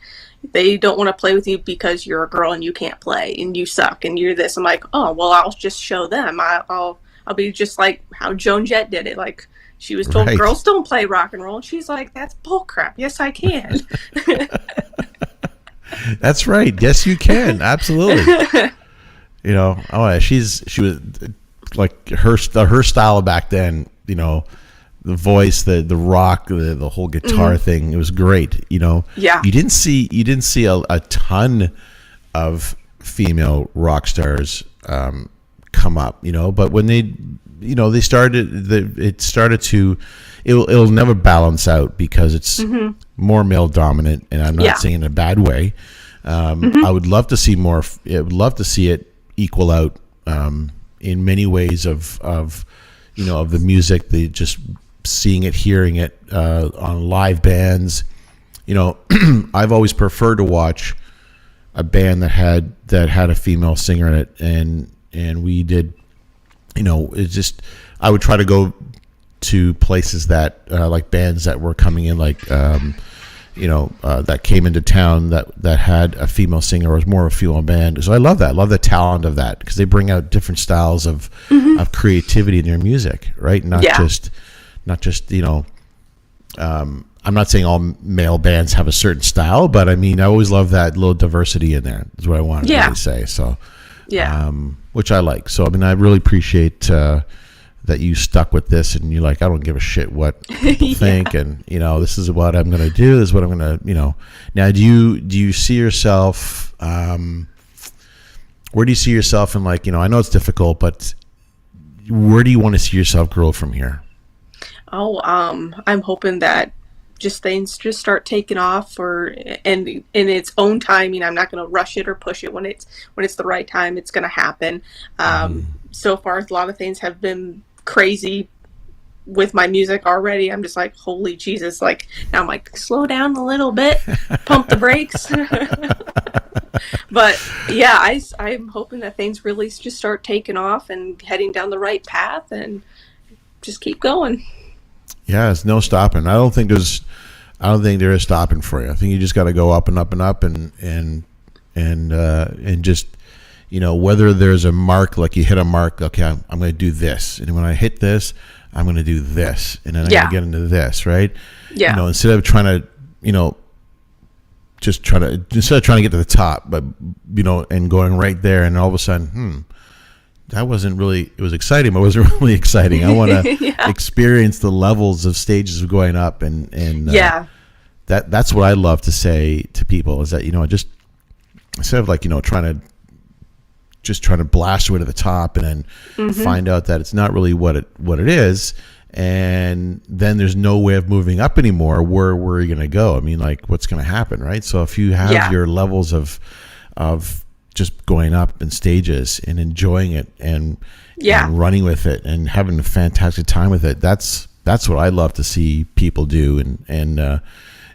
they don't want to play with you because you're a girl and you can't play and you suck and you're this. I'm like, oh, well, I'll just show them. I'll be just like how Joan Jett did it. Like, she was told, girls don't play rock and roll. And she's like, that's bullcrap. Yes, I can. That's right. Yes, you can. Absolutely. She was like her style back then, the voice, the rock, the whole guitar thing. It was great. Yeah. You didn't see a ton of female rock stars come up, but when they started it'll never balance out because it's more male dominant, and I'm not saying in a bad way. I would love to see more. I would love to see it equal out in many ways of the music, just seeing it, hearing it on live bands. I've always preferred to watch a band that had a female singer in it, and we did, it's just, I would try to go to places that like bands that were coming in, like that came into town that had a female singer or was more of a female band. So I love that. I love the talent of that, because they bring out different styles of creativity in their music, right? Not just I'm not saying all male bands have a certain style, but I mean, I always love that little diversity in there, is what I wanted to really say. So, which I like. So, I mean, I really appreciate that you stuck with this, and you're like, I don't give a shit what people think, and this is what I'm going to do. This is what I'm going to, Now, do you see yourself? Where do you see yourself in, like, I know it's difficult, but where do you want to see yourself grow from here? Oh, I'm hoping that just things just start taking off, and in its own timing. I'm not going to rush it or push it. When it's the right time, it's going to happen. So far, a lot of things have been crazy with my music already. I'm just like, holy Jesus. Like, now I'm like, slow down a little bit, pump the brakes. But yeah, I'm hoping that things really just start taking off and heading down the right path and just keep going. Yeah, there's no stopping. I don't think there is stopping for you. I think you just got to go up and up and up and just, whether there's a mark, like you hit a mark, okay, I'm going to do this. And when I hit this, I'm going to do this. And then I'm going to get into this, right? Yeah. Instead of trying to, instead of trying to get to the top, but, and going right there and all of a sudden, that wasn't really, it was exciting, but it wasn't really exciting. I want to experience the levels of stages of going up and that's what I love to say to people is that, just instead of like, trying to blast your way to the top and then find out that it's not really what it is. And then there's no way of moving up anymore. Where are you going to go? I mean, like what's going to happen? Right. So if you have your levels of just going up in stages and enjoying it and running with it and having a fantastic time with it, that's what I love to see people do. And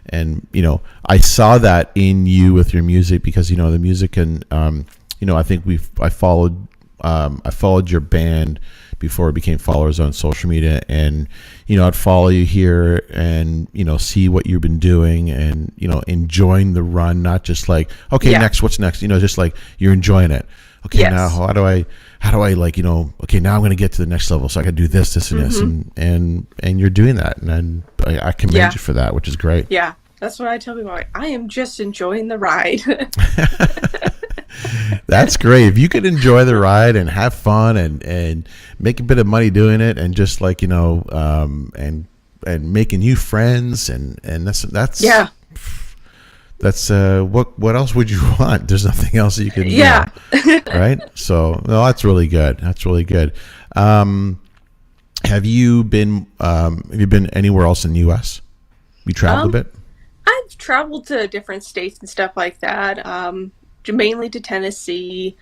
I saw that in you with your music because, the music and, I think I followed your band before it became followers on social media and, I'd follow you here and, see what you've been doing and, enjoying the run, not just like, okay, next, what's next? Just like you're enjoying it. Okay. Now how do I like, okay, now I'm going to get to the next level. So I can do this, and this, and you're doing that. And I commend you for that, which is great. Yeah. That's what I tell people. I am just enjoying the ride. That's great. If you could enjoy the ride and have fun and make a bit of money doing it and just like, and making new friends and that's what else would you want? There's nothing else that you can do. Right? So no, that's really good. That's really good. Have you been anywhere else in the US? You traveled a bit? I've traveled to different states and stuff like that. Mainly to Tennessee.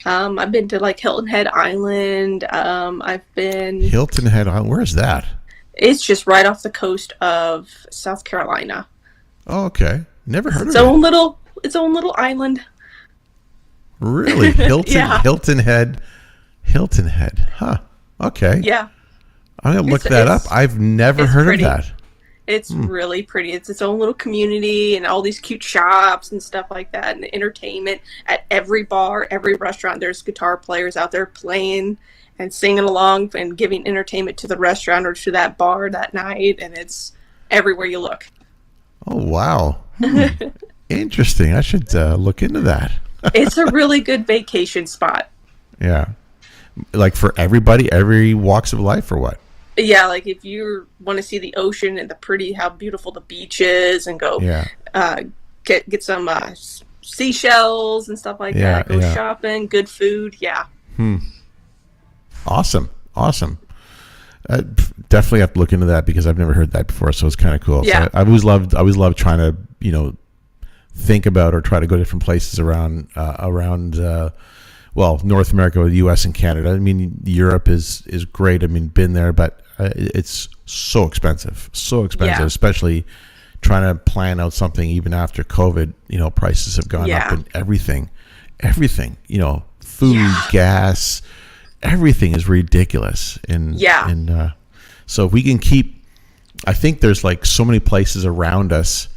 I've been to like Hilton Head Island. I've been Hilton Head Island. Where is that? It's just right off the coast of South Carolina. Oh, okay. Never heard of its own little island. Really? Hilton Head. Huh. Okay. Yeah. I'm gonna look that up. I've never heard of that. It's really pretty. It's its own little community and all these cute shops and stuff like that and entertainment at every bar, every restaurant. There's guitar players out there playing and singing along and giving entertainment to the restaurant or to that bar that night. And it's everywhere you look. Oh, wow. Interesting. I should look into that. It's a really good vacation spot. Yeah. Like for everybody, every walks of life or what? Yeah, like if you want to see the ocean and how beautiful the beach is and go get some seashells and stuff like that. Go shopping, good food. Yeah. Awesome. I definitely have to look into that because I've never heard that before. So it's kind of cool. Yeah. So I always loved trying to, think about or try to go to different places around North America, the U.S. and Canada. I mean, Europe is great. I mean, been there, but it's so expensive, especially trying to plan out something even after COVID. Prices have gone up and everything, food, gas, everything is ridiculous. And so if we can keep, I think there's like so many places around us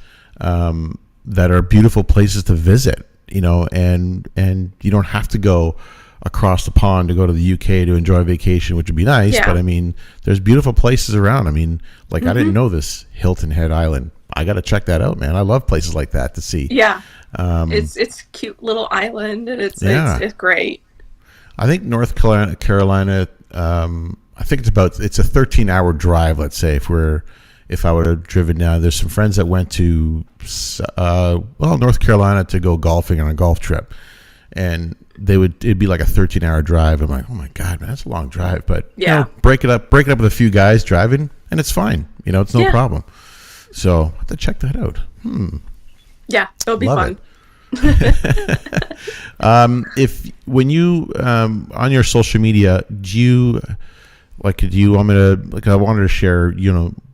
that are beautiful places to visit. And you don't have to go across the pond to go to the UK to enjoy a vacation, which would be nice. Yeah. But I mean, there's beautiful places around. I mean, like I didn't know this Hilton Head Island. I got to check that out, man. I love places like that to see. Yeah. It's a cute little island and it's great. I think North Carolina, I think it's a 13-hour drive. Let's say if I would have driven down, there's some friends that went to, North Carolina to go golfing on a golf trip, and it'd be like a 13-hour drive. I'm like, oh my God, man, that's a long drive. But break it up with a few guys driving, and it's fine. It's no problem. So I have to check that out. Yeah, it'll be fun. If when you on your social media, do you want me to I wanted to share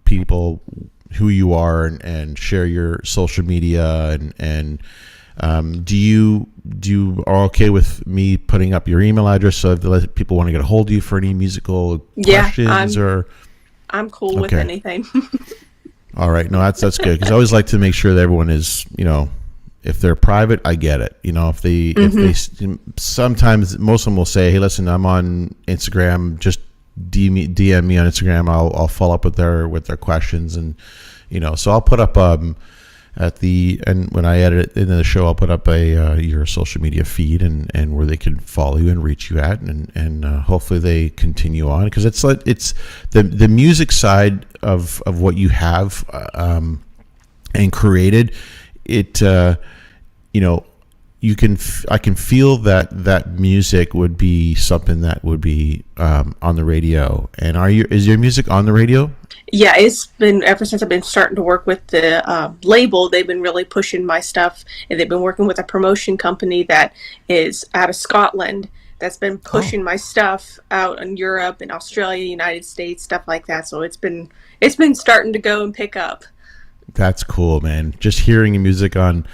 people who you are and share your social media and Do you are okay with me putting up your email address so that people want to get a hold of you for any musical questions? I'm cool with anything. All right, no, that's good, because I always like to make sure that everyone is, if they're private, I get it. If they sometimes most of them will say, hey, listen, I'm on Instagram, just DM me on Instagram. I'll follow up with their questions, and so I'll put up and when I edit it into the show, I'll put up your social media feed and where they can follow you and reach you at, and hopefully they continue on, because it's the music side of what you have and created. I can feel that music would be something that would be on the radio. And is your music on the radio? Yeah, it's been ever since I've been starting to work with the label. They've been really pushing my stuff, and they've been working with a promotion company that is out of Scotland that's been pushing my stuff out in Europe and Australia, United States, stuff like that. So it's been starting to go and pick up. That's cool, man. Just hearing your music on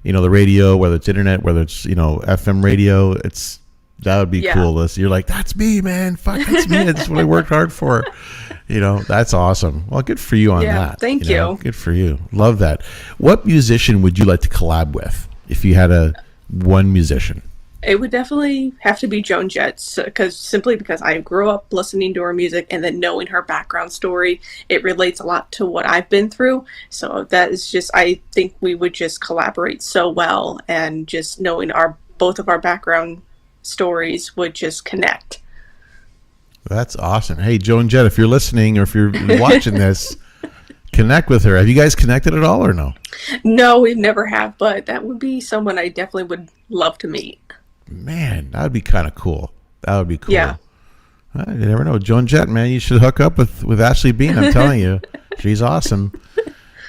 the radio, whether it's internet, whether it's FM radio, that would be cool. You're like, that's me, man. Fuck, that's me. That's what I worked hard for. That's awesome. Well, good for you on that. Thank you. Good for you. Love that. What musician would you like to collab with if you had one musician? It would definitely have to be Joan Jett, simply because I grew up listening to her music, and then knowing her background story, it relates a lot to what I've been through. So that is just, I think we would just collaborate so well, and just knowing both of our background stories would just connect. That's awesome. Hey, Joan Jett, if you're listening or if you're watching this, connect with her. Have you guys connected at all or no? No, we've never have, but that would be someone I definitely would love to meet. Man, that would be kind of cool. That would be cool. Yeah. You never know. Joan Jett, man, you should hook up with Ashley Bean. I'm telling you, she's awesome.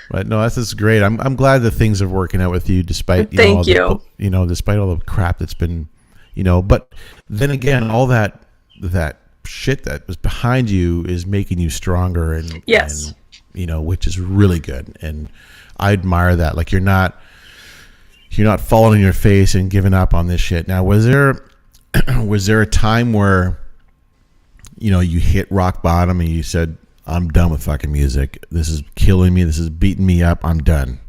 But no, that's great. I'm glad that things are working out with you, despite despite all the crap that's been, But then again, all that shit that was behind you is making you stronger, and yes, and, which is really good, and I admire that. Like, you're not falling on your face and giving up on this shit. Now, was there a time where you hit rock bottom and you said, I'm done with fucking music, this is killing me, this is beating me up, I'm done?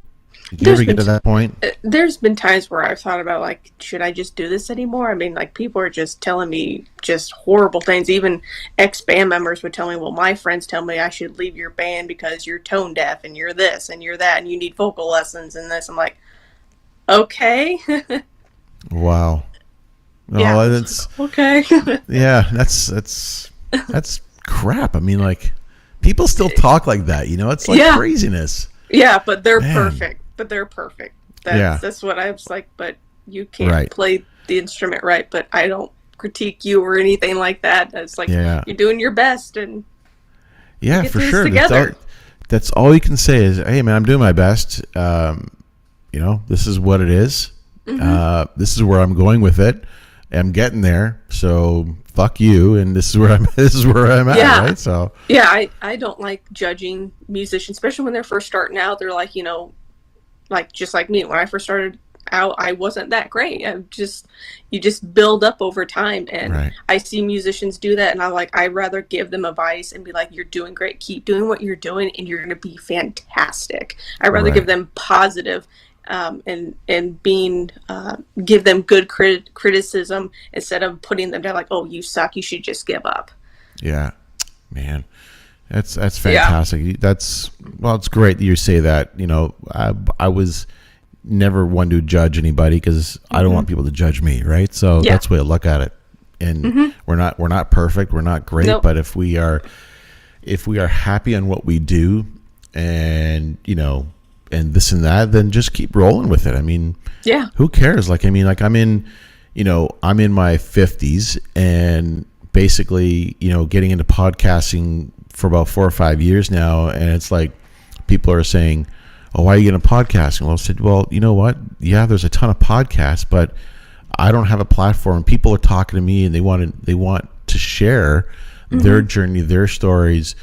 Did you ever get to that point? There's been times where I've thought about, like, should I just do this anymore? I mean, like, people are just telling me just horrible things. Even ex-band members would tell me, well, my friends tell me I should leave your band because you're tone deaf and you're this and you're that and you need vocal lessons and this. I'm like, okay. Wow. No, yeah. That's okay. Yeah, that's crap. I mean, like, people still talk like that, it's like craziness. Yeah, but they're perfect. That's what I was like, but you can't play the instrument right, but I don't critique you or anything like that. It's like, you're doing your best, and for sure. That's all you can say is, hey, man, I'm doing my best. This is what it is. Mm-hmm. This is where I'm going with it. I'm getting there. So fuck you. And this is where I'm at. Right. So I don't like judging musicians, especially when they're first starting out. They're like, like, just like me, when I first started out, I wasn't that great. You just build up over time. And I see musicians do that. And I'd rather give them advice and be like, you're doing great. Keep doing what you're doing, and you're going to be fantastic. I'd rather give them positive and being give them good criticism instead of putting them down like, oh, you suck, you should just give up. Yeah, man, that's fantastic. It's great that you say that. I was never one to judge anybody, because I don't want people to judge me, right? So that's the way I look at it. And we're not perfect, we're not great, but if we are happy on what we do, and and this and that, then just keep rolling with it. I mean, who cares? Like, I mean, like, I'm in my 50s, and basically, getting into podcasting for about 4 or 5 years now. And it's like, people are saying, oh, why are you getting podcasting? Well, I said, well, you know what? Yeah, there's a ton of podcasts, but I don't have a platform. People are talking to me, and they want to share their journey, their stories,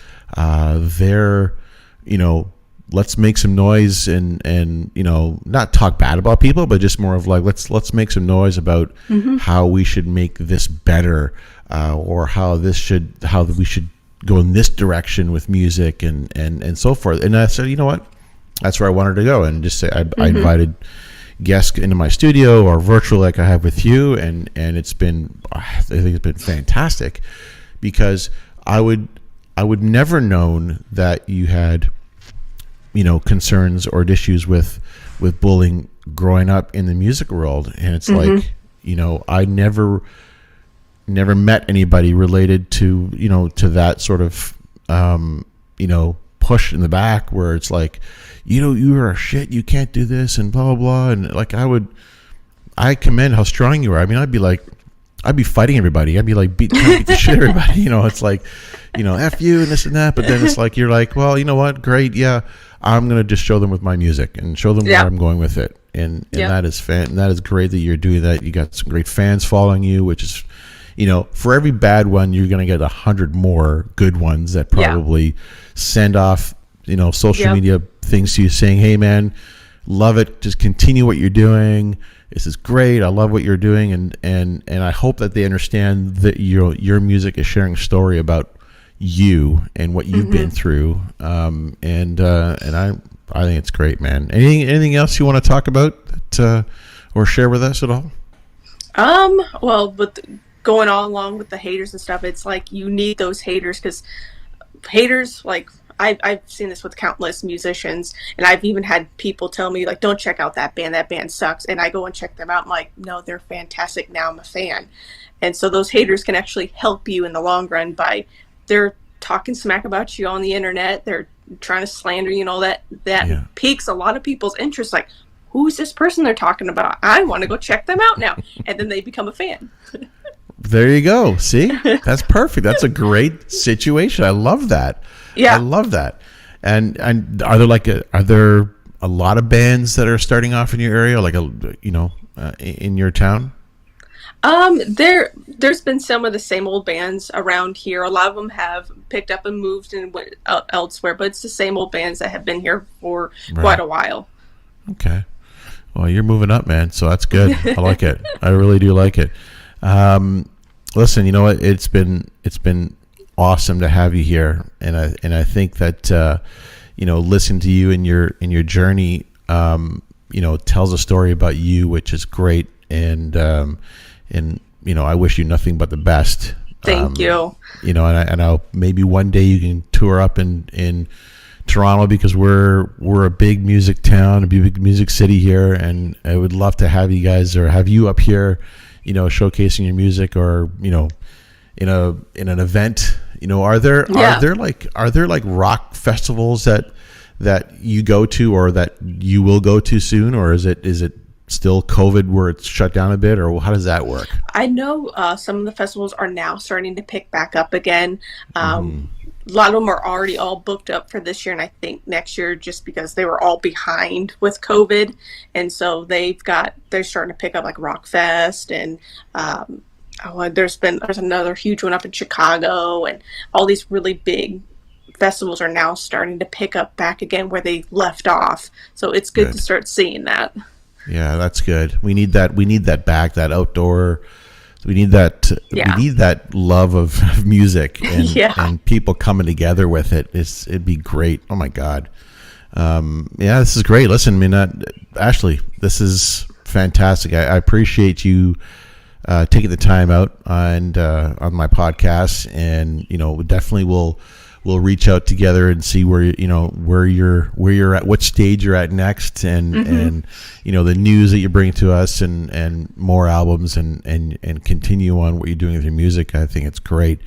let's make some noise and not talk bad about people, but just more of like let's make some noise about how we should make this better, or how we should go in this direction with music and so forth. And I said, you know what, that's where I wanted to go, and just say I invited guests into my studio or virtual like I have with you, and I think it's been fantastic, because I would never known that you had concerns or issues with bullying growing up in the music world. And it's like, I never met anybody related to to that sort of push in the back, where it's like, you are shit, you can't do this, and blah blah blah. And like I commend how strong you are. I mean, I'd be fighting everybody. I'd be like trying to beat the shit out of everybody. It's like, F you and this and that. But then it's like, you're like, well, you know what? Great. Yeah. I'm going to just show them with my music and show them where I'm going with it. And that is great that you're doing that. You got some great fans following you, which is, for every bad one, you're going to get 100 more good ones that probably send off, social media things to you saying, hey man, love it. Just continue what you're doing. This is great. I love what you're doing, and I hope that they understand that your music is sharing a story about you and what you've been through. And I think it's great, man. Anything else you want to talk about or share with us at all? Well, with going all along with the haters and stuff, it's like you need those haters, because haters, like, I've seen this with countless musicians, and I've even had people tell me, like, don't check out that band sucks. And I go and check them out. I'm like, no, they're fantastic. Now I'm a fan. And so those haters can actually help you in the long run they're talking smack about you on the internet. They're trying to slander you and all that. That piques a lot of people's interest. Like, who's this person they're talking about? I want to go check them out now. And then they become a fan. There you go. See, that's perfect. That's a great situation. I love that. Yeah, I love that. And are there a lot of bands that are starting off in your area, like in your town? There's been some of the same old bands around here. A lot of them have picked up and moved and went elsewhere, but it's the same old bands that have been here for quite a while. Okay. Well, you're moving up, man. So that's good. I like it. I really do like it. Listen, you know what? It's been awesome to have you here, and I think that listen to you and your journey, tells a story about you, which is great, and I wish you nothing but the best. Thank you. And I'll maybe one day you can tour up in Toronto, because we're a big music town, a big music city here, and I would love to have you guys, or have you up here, showcasing your music, or in an event. Are there like rock festivals that you go to, or that you will go to soon, or is it still COVID where it's shut down a bit, or how does that work? I know some of the festivals are now starting to pick back up again. A lot of them are already all booked up for this year, and I think next year, just because they were all behind with COVID, and so they're starting to pick up, like Rockfest, and there's another huge one up in Chicago, and all these really big festivals are now starting to pick up back again where they left off. So it's good to start seeing that. Yeah, that's good. We need that. We need that back. That outdoor. We need that. Yeah. We need that love of music and people coming together with it. It'd be great. Oh my God. This is great. Listen, I mean, Ashley, this is fantastic. I appreciate you taking the time out on my podcast, and definitely we'll reach out together and see where you're at, what stage you're at next, and the news that you bring to us, and more albums, and continue on what you're doing with your music. I think it's great.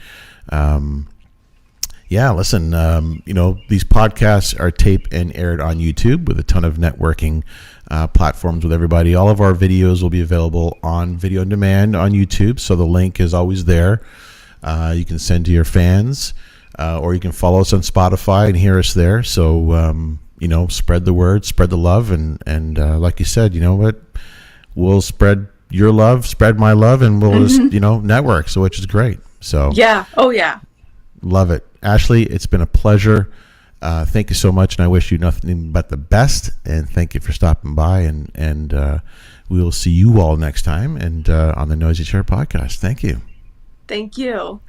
Listen, these podcasts are taped and aired on YouTube with a ton of networking platforms with everybody. All of our videos will be available on video on demand on YouTube, so the link is always there. You can send to your fans, or you can follow us on Spotify and hear us there. So spread the word, spread the love, and like you said, we'll spread your love, spread my love, and we'll just network. So which is great. So yeah, oh yeah, love it. Ashley, it's been a pleasure. Thank you so much, and I wish you nothing but the best. And thank you for stopping by. And we will see you all next time and on the Noisy Chair podcast. Thank you. Thank you.